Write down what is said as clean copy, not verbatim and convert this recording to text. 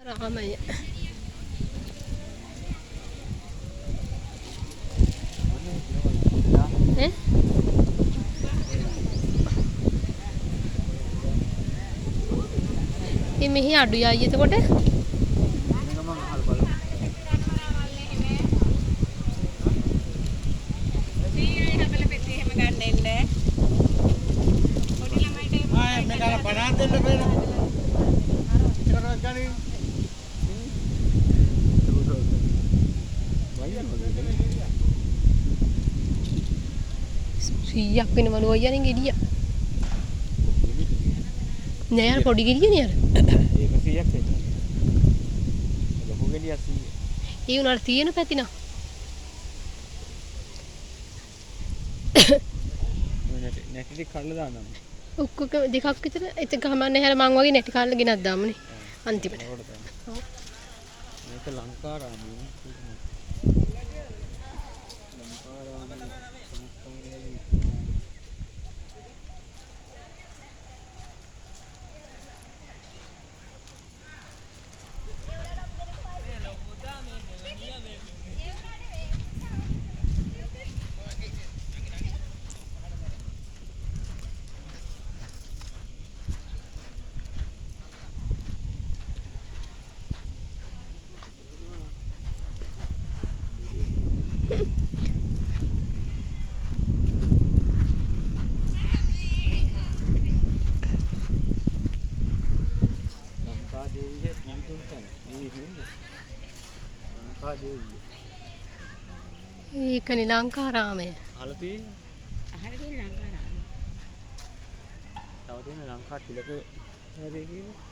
රාමය. මෙහි අඩුයි අයියේ එතකොට සියක් වෙනවලු අයියා නේ ගෙඩිය නෑ අර පොඩි ගෙඩිය නේ අර ඒක 100ක් වෙන්න ලොකු ගෙඩියක් 100 ඒ උනාට තියෙන පැතිනා නැටි ටික කඩලා දාන්නම් ඔක්කොක දෙකක් විතර ඒක ගමන්නේ හැර මං වගේ නැටි කාලා ගෙනත් දාමුනේ අන්තිමට මේක ලංකාරාමයේ ඒකනේ ලංකාරාමය. අහලා තියෙන්නේ. අහලා තියෙන ලංකාරාමය. තව තියෙන ලංකා තිලක හැරේ කියන්නේ.